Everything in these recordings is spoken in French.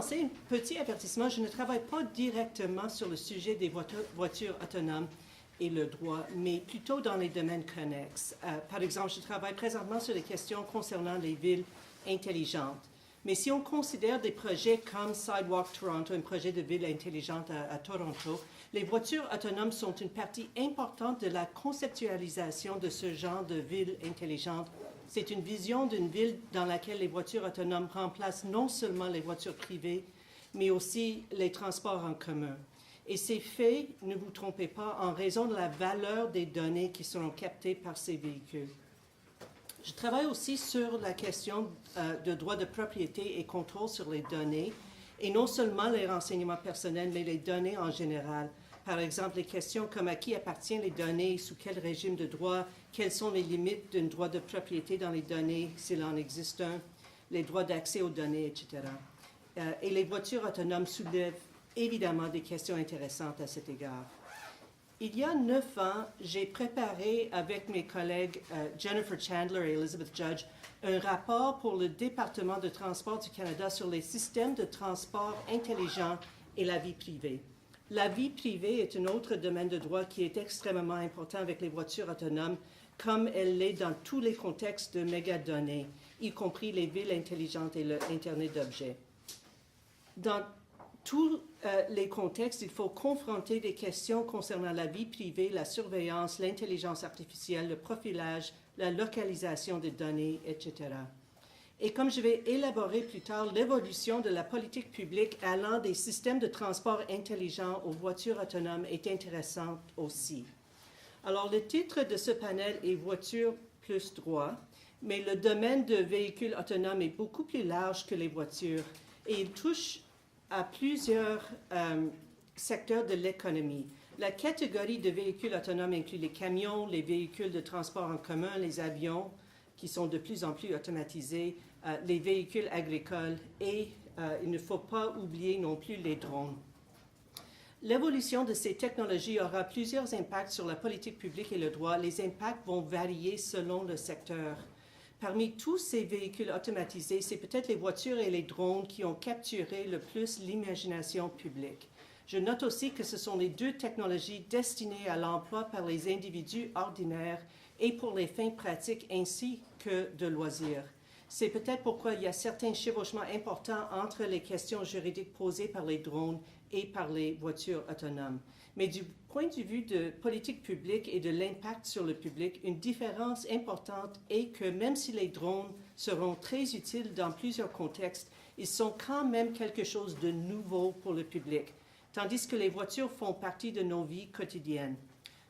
commencer, un petit avertissement, je ne travaille pas directement sur le sujet des voitures autonomes et le droit, mais plutôt dans les domaines connexes. Par exemple, je travaille présentement sur les questions concernant les villes intelligentes. Mais si on considère des projets comme Sidewalk Toronto, un projet de ville intelligente à Toronto, les voitures autonomes sont une partie importante de la conceptualisation de ce genre de ville intelligente. C'est une vision d'une ville dans laquelle les voitures autonomes remplacent non seulement les voitures privées, mais aussi les transports en commun. Et c'est fait, ne vous trompez pas, en raison de la valeur des données qui seront captées par ces véhicules. Je travaille aussi sur la question de droit de propriété et contrôle sur les données, et non seulement les renseignements personnels, mais les données en général. Par exemple, les questions comme à qui appartiennent les données, sous quel régime de droit, quelles sont les limites d'un droit de propriété dans les données, s'il en existe un, les droits d'accès aux données, etc. Et les voitures autonomes soulèvent évidemment des questions intéressantes à cet égard. Il y a 9 ans, j'ai préparé avec mes collègues Jennifer Chandler et Elizabeth Judge un rapport pour le département de transport du Canada sur les systèmes de transport intelligents et la vie privée. La vie privée est un autre domaine de droit qui est extrêmement important avec les voitures autonomes, comme elle l'est dans tous les contextes de mégadonnées, y compris les villes intelligentes et l'Internet d'objets. Dans tous les contextes, il faut confronter des questions concernant la vie privée, la surveillance, l'intelligence artificielle, le profilage, la localisation des données, etc. Et comme je vais élaborer plus tard, l'évolution de la politique publique allant des systèmes de transport intelligents aux voitures autonomes est intéressante aussi. Alors, le titre de ce panel est « Voitures plus droit », mais le domaine de véhicules autonomes est beaucoup plus large que les voitures et il touche à plusieurs secteurs de l'économie. La catégorie de véhicules autonomes inclut les camions, les véhicules de transport en commun, les avions, qui sont de plus en plus automatisés, les véhicules agricoles et il ne faut pas oublier non plus les drones. L'évolution de ces technologies aura plusieurs impacts sur la politique publique et le droit. Les impacts vont varier selon le secteur. Parmi tous ces véhicules automatisés, c'est peut-être les voitures et les drones qui ont capturé le plus l'imagination publique. Je note aussi que ce sont les deux technologies destinées à l'emploi par les individus ordinaires et pour les fins pratiques ainsi que de loisirs. C'est peut-être pourquoi il y a certains chevauchements importants entre les questions juridiques posées par les drones et par les voitures autonomes. Mais du point de vue de politique publique et de l'impact sur le public, une différence importante est que même si les drones seront très utiles dans plusieurs contextes, ils sont quand même quelque chose de nouveau pour le public, tandis que les voitures font partie de nos vies quotidiennes.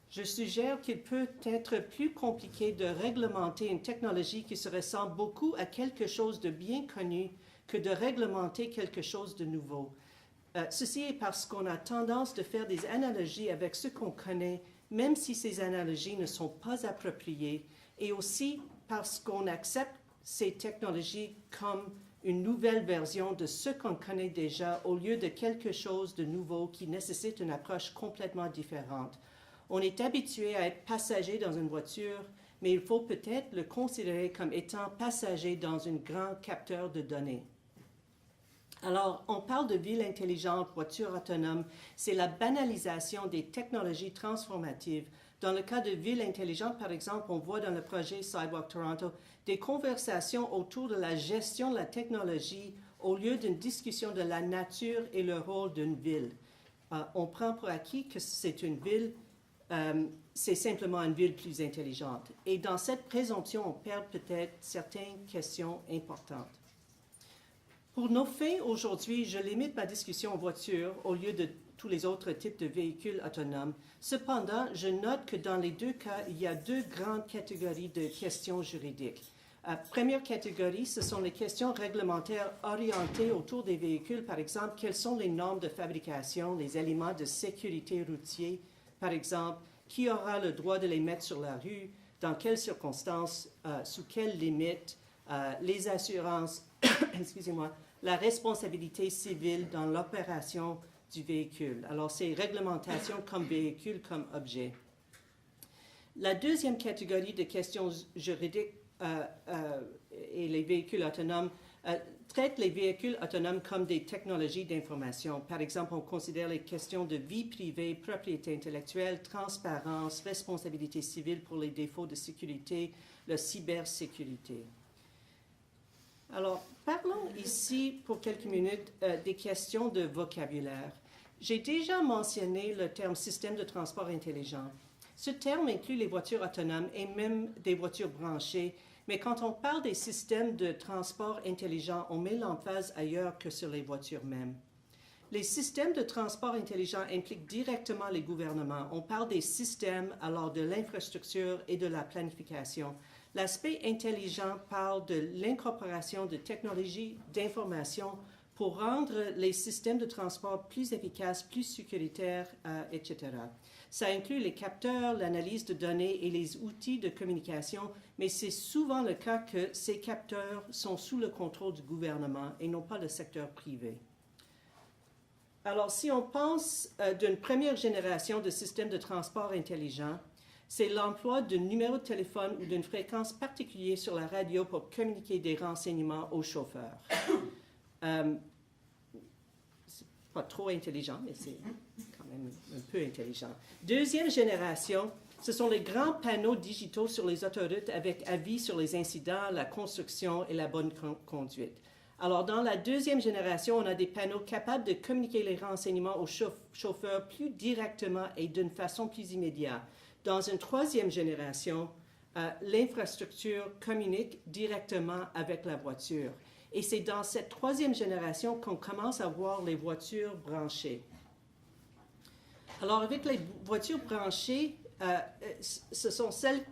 Je suggère qu'il peut être plus compliqué de réglementer une technologie qui se ressemble beaucoup à quelque chose de bien connu que de réglementer quelque chose de nouveau. Ceci est parce qu'on a tendance de faire des analogies avec ce qu'on connaît, même si ces analogies ne sont pas appropriées, et aussi parce qu'on accepte ces technologies comme une nouvelle version de ce qu'on connaît déjà au lieu de quelque chose de nouveau qui nécessite une approche complètement différente. On est habitué à être passager dans une voiture, mais il faut peut-être le considérer comme étant passager dans un grand capteur de données. Alors, on parle de ville intelligente, voiture autonome. C'est la banalisation des technologies transformatives. Dans le cas de ville intelligente, par exemple, on voit dans le projet Sidewalk Toronto des conversations autour de la gestion de la technologie au lieu d'une discussion de la nature et le rôle d'une ville. On prend pour acquis que c'est une ville, c'est simplement une ville plus intelligente. Et dans cette présomption, on perd peut-être certaines questions importantes. Pour nos fins aujourd'hui, je limite ma discussion aux voitures au lieu de tous les autres types de véhicules autonomes. Cependant, je note que dans les deux cas, il y a deux grandes catégories de questions juridiques. Première catégorie, ce sont les questions réglementaires orientées autour des véhicules. Par exemple, quelles sont les normes de fabrication, les éléments de sécurité routier, par exemple, qui aura le droit de les mettre sur la rue, dans quelles circonstances, sous quelles limites, les assurances, excusez-moi, la responsabilité civile dans l'opération du véhicule. Alors, c'est réglementation comme véhicule, comme objet. La deuxième catégorie de questions juridiques et les véhicules autonomes traite les véhicules autonomes comme des technologies d'information. Par exemple, on considère les questions de vie privée, propriété intellectuelle, transparence, responsabilité civile pour les défauts de sécurité, la cybersécurité. Alors, parlons ici pour quelques minutes des questions de vocabulaire. J'ai déjà mentionné le terme système de transport intelligent. Ce terme inclut les voitures autonomes et même des voitures branchées, mais quand on parle des systèmes de transport intelligents, on met l'emphase ailleurs que sur les voitures mêmes. Les systèmes de transport intelligents impliquent directement les gouvernements. On parle des systèmes, alors de l'infrastructure et de la planification. L'aspect intelligent parle de l'incorporation de technologies d'information pour rendre les systèmes de transport plus efficaces, plus sécuritaires, etc. Ça inclut les capteurs, l'analyse de données et les outils de communication, mais c'est souvent le cas que ces capteurs sont sous le contrôle du gouvernement et non pas le secteur privé. Alors, si on pense d'une première génération de systèmes de transport intelligents, c'est l'emploi d'un numéro de téléphone ou d'une fréquence particulière sur la radio pour communiquer des renseignements aux chauffeurs. C'est pas trop intelligent, mais c'est quand même un peu intelligent. Deuxième génération, ce sont les grands panneaux digitaux sur les autoroutes avec avis sur les incidents, la construction et la bonne conduite. Alors, dans la deuxième génération, on a des panneaux capables de communiquer les renseignements aux chauffeurs plus directement et d'une façon plus immédiate. Dans une troisième génération, l'infrastructure communique directement avec la voiture. Et c'est dans cette troisième génération qu'on commence à voir les voitures branchées. Alors, avec les voitures branchées, ce sont celles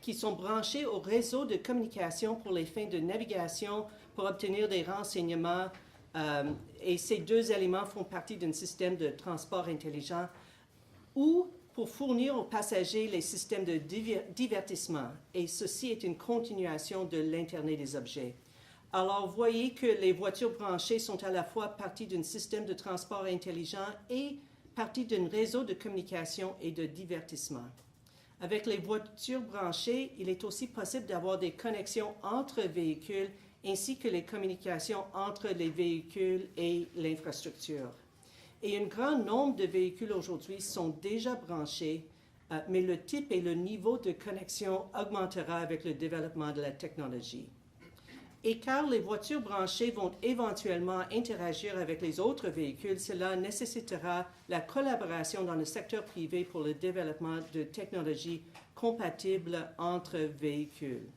qui sont branchées au réseau de communication pour les fins de navigation, pour obtenir des renseignements. Et ces deux éléments font partie d'un système de transport intelligent ou pour fournir aux passagers les systèmes de divertissement. Et ceci est une continuation de l'Internet des objets. Alors, vous voyez que les voitures branchées sont à la fois partie d'un système de transport intelligent et partie d'un réseau de communication et de divertissement. Avec les voitures branchées, il est aussi possible d'avoir des connexions entre véhicules ainsi que les communications entre les véhicules et l'infrastructure. Et un grand nombre de véhicules aujourd'hui sont déjà branchés, mais le type et le niveau de connexion augmentera avec le développement de la technologie. Et car les voitures branchées vont éventuellement interagir avec les autres véhicules, cela nécessitera la collaboration dans le secteur privé pour le développement de technologies compatibles entre véhicules.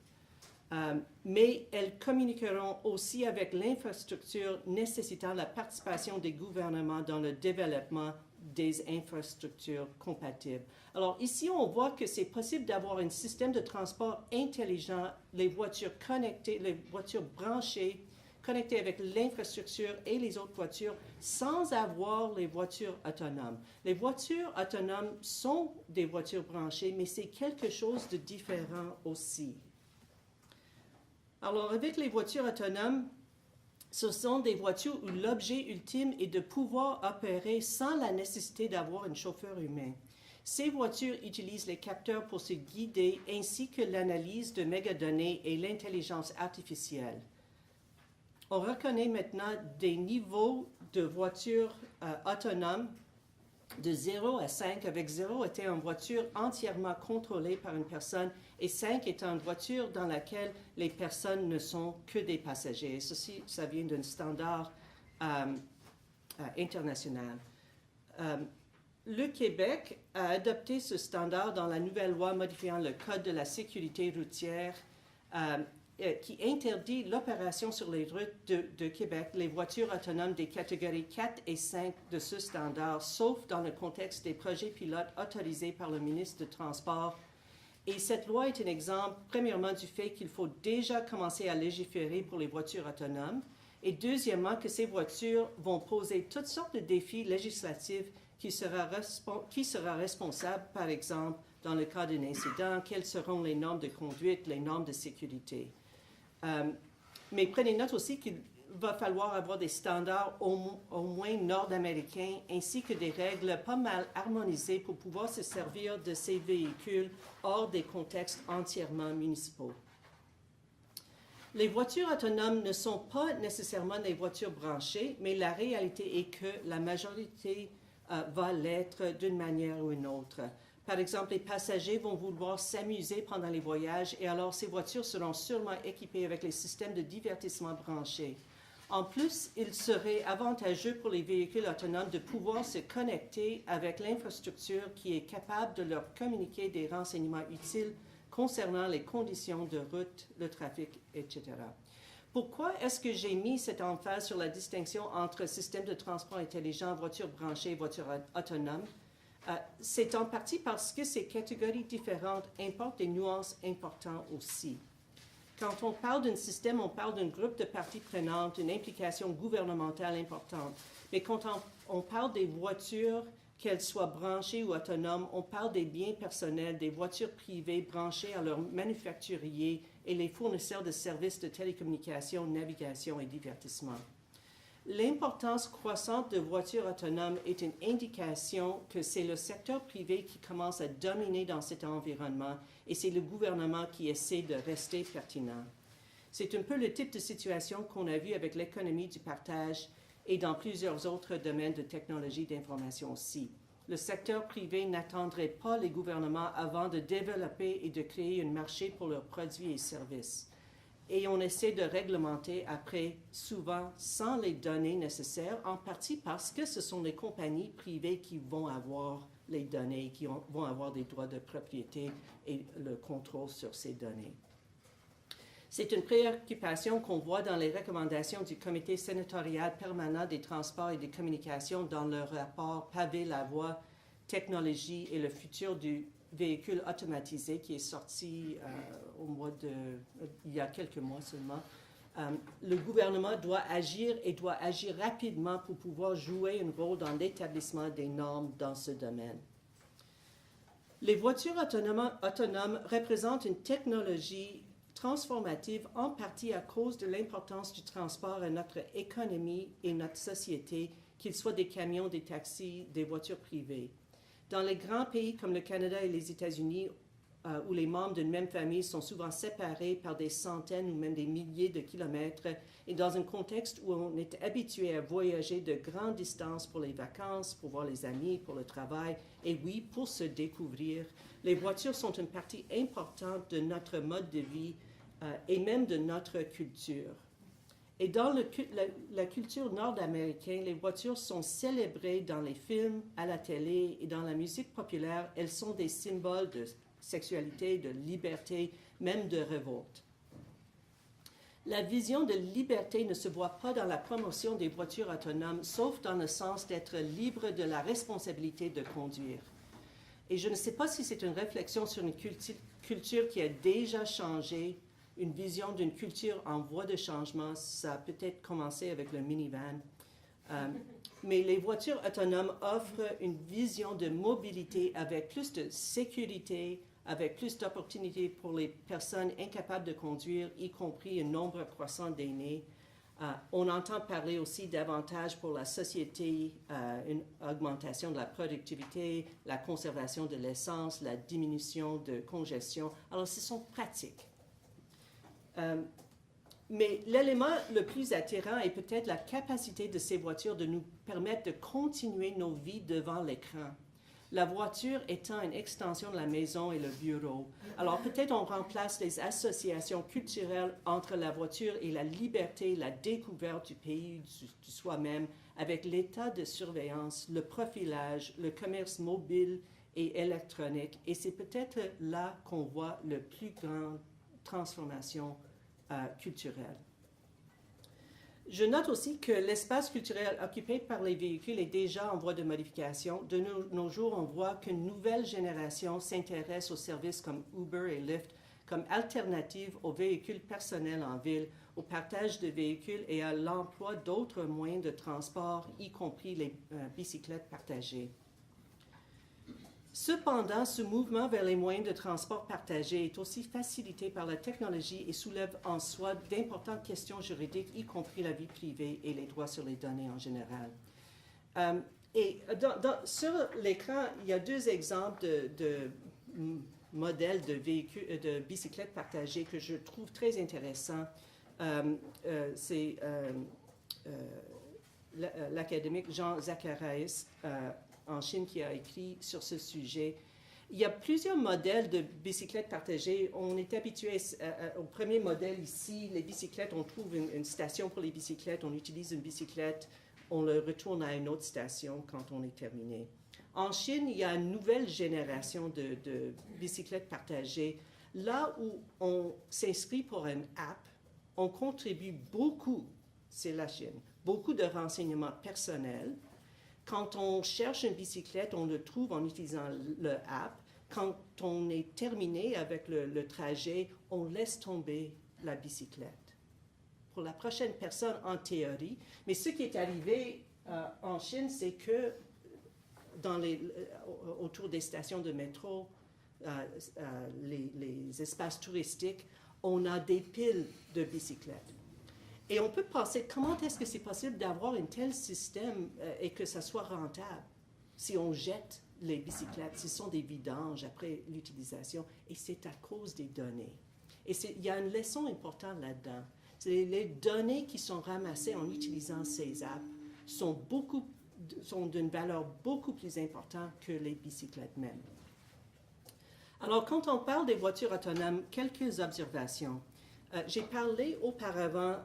Mais elles communiqueront aussi avec l'infrastructure nécessitant la participation des gouvernements dans le développement des infrastructures compatibles. Alors ici, on voit que c'est possible d'avoir un système de transport intelligent, les voitures connectées, les voitures branchées, connectées avec l'infrastructure et les autres voitures, sans avoir les voitures autonomes. Les voitures autonomes sont des voitures branchées, mais c'est quelque chose de différent aussi. Alors, avec les voitures autonomes, ce sont des voitures où l'objet ultime est de pouvoir opérer sans la nécessité d'avoir un chauffeur humain. Ces voitures utilisent les capteurs pour se guider ainsi que l'analyse de mégadonnées et l'intelligence artificielle. On reconnaît maintenant des niveaux de voitures autonomes de 0 à 5, avec 0 étant une voiture entièrement contrôlée par une personne et 5 étant une voiture dans laquelle les personnes ne sont que des passagers. Et ceci, ça vient d'un standard international. Le Québec a adopté ce standard dans la nouvelle loi modifiant le Code de la sécurité routière qui interdit l'opération sur les routes de Québec, les voitures autonomes des catégories 4 et 5 de ce standard, sauf dans le contexte des projets pilotes autorisés par le ministre du Transport. Et cette loi est un exemple, premièrement, du fait qu'il faut déjà commencer à légiférer pour les voitures autonomes, et deuxièmement, que ces voitures vont poser toutes sortes de défis législatifs qui sera responsable, par exemple, dans le cas d'un incident, quelles seront les normes de conduite, les normes de sécurité. Mais prenez note aussi qu'il va falloir avoir des standards au moins nord-américains ainsi que des règles pas mal harmonisées pour pouvoir se servir de ces véhicules hors des contextes entièrement municipaux. Les voitures autonomes ne sont pas nécessairement des voitures branchées, mais la réalité est que la majorité va l'être d'une manière ou une autre. Par exemple, les passagers vont vouloir s'amuser pendant les voyages et alors ces voitures seront sûrement équipées avec les systèmes de divertissement branchés. En plus, il serait avantageux pour les véhicules autonomes de pouvoir se connecter avec l'infrastructure qui est capable de leur communiquer des renseignements utiles concernant les conditions de route, le trafic, etc. Pourquoi est-ce que j'ai mis cette emphase sur la distinction entre système de transport intelligent, voiture branchée et voiture autonome? C'est en partie parce que ces catégories différentes importent des nuances importantes aussi. Quand on parle d'un système, on parle d'un groupe de parties prenantes, une implication gouvernementale importante. Mais quand on parle des voitures, qu'elles soient branchées ou autonomes, on parle des biens personnels, des voitures privées branchées à leurs manufacturiers et les fournisseurs de services de télécommunication, navigation et divertissement. L'importance croissante de voitures autonomes est une indication que c'est le secteur privé qui commence à dominer dans cet environnement et c'est le gouvernement qui essaie de rester pertinent. C'est un peu le type de situation qu'on a vu avec l'économie du partage et dans plusieurs autres domaines de technologie d'information aussi. Le secteur privé n'attendrait pas les gouvernements avant de développer et de créer un marché pour leurs produits et services. Et on essaie de réglementer après, souvent sans les données nécessaires, en partie parce que ce sont les compagnies privées qui vont avoir les données, qui vont avoir des droits de propriété et le contrôle sur ces données. C'est une préoccupation qu'on voit dans les recommandations du Comité sénatorial permanent des transports et des communications dans leur rapport Paver la voie, technologie et le futur du véhicule automatisé qui est sorti il y a quelques mois seulement. Le gouvernement doit agir et doit agir rapidement pour pouvoir jouer un rôle dans l'établissement des normes dans ce domaine. Les voitures autonomes représentent une technologie transformative en partie à cause de l'importance du transport à notre économie et notre société, qu'ils soient des camions, des taxis, des voitures privées. Dans les grands pays comme le Canada et les États-Unis, où les membres d'une même famille sont souvent séparés par des centaines ou même des milliers de kilomètres, et dans un contexte où on est habitué à voyager de grandes distances pour les vacances, pour voir les amis, pour le travail, et oui, pour se découvrir, les voitures sont une partie importante de notre mode de vie et même de notre culture. Et dans la culture nord-américaine, les voitures sont célébrées dans les films, à la télé et dans la musique populaire. Elles sont des symboles de sexualité, de liberté, même de révolte. La vision de liberté ne se voit pas dans la promotion des voitures autonomes, sauf dans le sens d'être libre de la responsabilité de conduire. Et je ne sais pas si c'est une réflexion sur une culture qui a déjà changé, une vision d'une culture en voie de changement. Ça a peut-être commencé avec le minivan. Mais les voitures autonomes offrent une vision de mobilité avec plus de sécurité, avec plus d'opportunités pour les personnes incapables de conduire, y compris un nombre croissant d'aînés. On entend parler aussi d'avantages pour la société, une augmentation de la productivité, la conservation de l'essence, la diminution de congestion. Alors, ce sont pratiques. Mais l'élément le plus attirant est peut-être la capacité de ces voitures de nous permettre de continuer nos vies devant l'écran. La voiture étant une extension de la maison et le bureau. Alors peut-être on remplace les associations culturelles entre la voiture et la liberté, la découverte du pays, du soi-même, avec l'état de surveillance, le profilage, le commerce mobile et électronique. Et c'est peut-être là qu'on voit la plus grande transformation culturelle. Je note aussi que l'espace culturel occupé par les véhicules est déjà en voie de modification. De nos jours, on voit qu'une nouvelle génération s'intéresse aux services comme Uber et Lyft comme alternative aux véhicules personnels en ville, au partage de véhicules et à l'emploi d'autres moyens de transport, y compris les bicyclettes partagées. Cependant, ce mouvement vers les moyens de transport partagés est aussi facilité par la technologie et soulève en soi d'importantes questions juridiques, y compris la vie privée et les droits sur les données en général. Sur l'écran, il y a deux exemples de modèles de véhicules, de bicyclettes partagées que je trouve très intéressants. C'est l'académique Jean Zacharias en Chine qui a écrit sur ce sujet. Il y a plusieurs modèles de bicyclettes partagées. On est habitué au premier modèle ici, les bicyclettes, on trouve une station pour les bicyclettes, on utilise une bicyclette, on le retourne à une autre station quand on est terminé. En Chine, il y a une nouvelle génération de bicyclettes partagées. Là où on s'inscrit pour une app, on contribue beaucoup, c'est la Chine, beaucoup de renseignements personnels. Quand on cherche une bicyclette, on le trouve en utilisant l'app. Quand on est terminé avec le trajet, on laisse tomber la bicyclette. Pour la prochaine personne, en théorie. Mais ce qui est arrivé en Chine, c'est que autour des stations de métro, les espaces touristiques, on a des piles de bicyclettes. Et on peut penser, comment est-ce que c'est possible d'avoir un tel système et que ça soit rentable si on jette les bicyclettes, ce sont des vidanges après l'utilisation, et c'est à cause des données. Et il y a une leçon importante là-dedans. Les données qui sont ramassées en utilisant ces apps sont d'une valeur beaucoup plus importante que les bicyclettes mêmes. Alors, quand on parle des voitures autonomes, quelques observations. J'ai parlé auparavant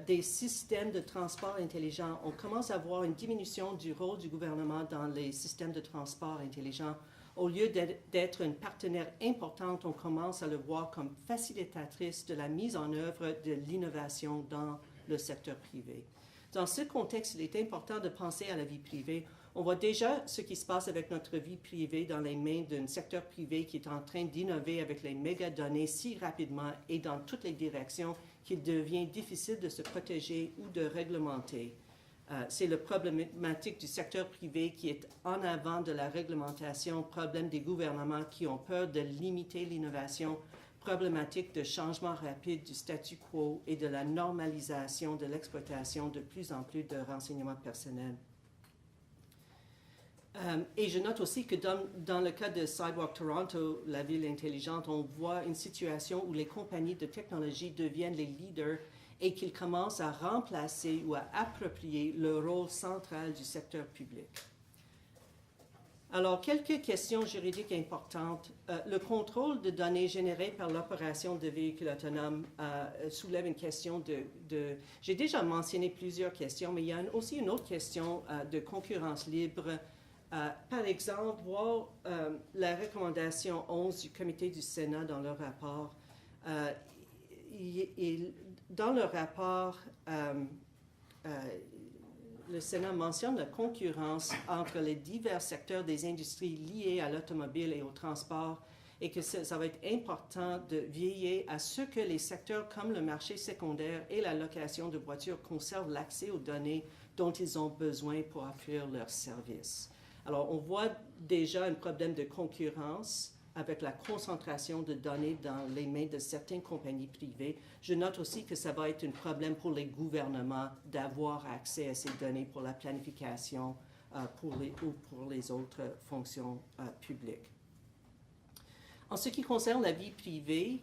des systèmes de transport intelligents. On commence à voir une diminution du rôle du gouvernement dans les systèmes de transport intelligents. Au lieu d'être une partenaire importante, on commence à le voir comme facilitatrice de la mise en œuvre de l'innovation dans le secteur privé. Dans ce contexte, il est important de penser à la vie privée. On voit déjà ce qui se passe avec notre vie privée dans les mains d'un secteur privé qui est en train d'innover avec les mégadonnées si rapidement et dans toutes les directions qu'il devient difficile de se protéger ou de réglementer. C'est le problématique du secteur privé qui est en avant de la réglementation, problème des gouvernements qui ont peur de limiter l'innovation, problématique de changement rapide du statu quo et de la normalisation de l'exploitation de plus en plus de renseignements personnels. Et je note aussi que dans le cas de Sidewalk Toronto, la ville intelligente, on voit une situation où les compagnies de technologie deviennent les leaders et qu'ils commencent à remplacer ou à approprier le rôle central du secteur public. Alors, quelques questions juridiques importantes. Le contrôle de données générées par l'opération de véhicules autonomes soulève une question j'ai déjà mentionné plusieurs questions, mais il y a aussi une autre question de concurrence libre. Par exemple, voir la recommandation 11 du comité du Sénat dans leur rapport. Dans le rapport, le Sénat mentionne la concurrence entre les divers secteurs des industries liées à l'automobile et au transport et que ça va être important de veiller à ce que les secteurs comme le marché secondaire et la location de voitures conservent l'accès aux données dont ils ont besoin pour offrir leurs services. Alors, on voit déjà un problème de concurrence avec la concentration de données dans les mains de certaines compagnies privées. Je note aussi que ça va être un problème pour les gouvernements d'avoir accès à ces données pour la planification ou pour les autres fonctions publiques. En ce qui concerne la vie privée,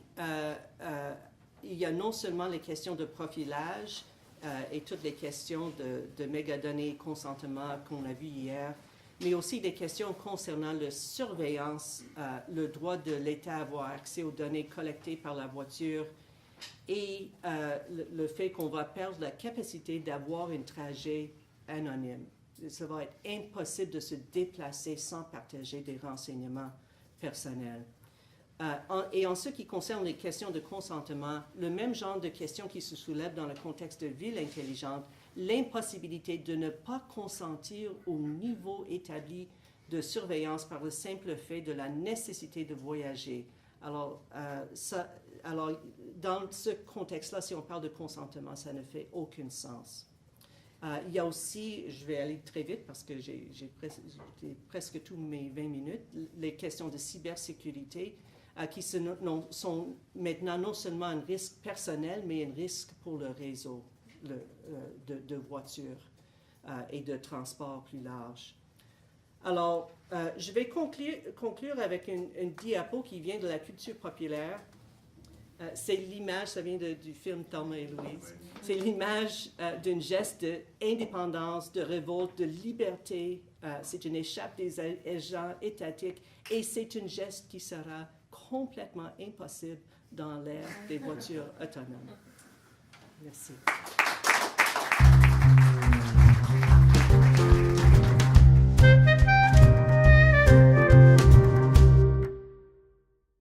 il y a non seulement les questions de profilage et toutes les questions de mégadonnées et consentement qu'on a vu hier, mais aussi des questions concernant la surveillance, le droit de l'État à avoir accès aux données collectées par la voiture et le fait qu'on va perdre la capacité d'avoir un trajet anonyme. Ça va être impossible de se déplacer sans partager des renseignements personnels. Et en ce qui concerne les questions de consentement, le même genre de questions qui se soulèvent dans le contexte de ville intelligente, l'impossibilité de ne pas consentir au niveau établi de surveillance par le simple fait de la nécessité de voyager. Alors, dans ce contexte-là, si on parle de consentement, ça ne fait aucun sens. Il y a aussi, je vais aller très vite parce que j'ai presque tous mes 20 minutes, les questions de cybersécurité qui sont maintenant non seulement un risque personnel, mais un risque pour le réseau de voitures et de transport plus large. Alors, je vais conclure avec une diapo qui vient de la culture populaire. C'est l'image, ça vient du film Thelma et Louise, c'est l'image d'un geste d'indépendance, de révolte, de liberté. C'est une échappe des agents étatiques et c'est un geste qui sera complètement impossible dans l'ère des voitures autonomes. Merci.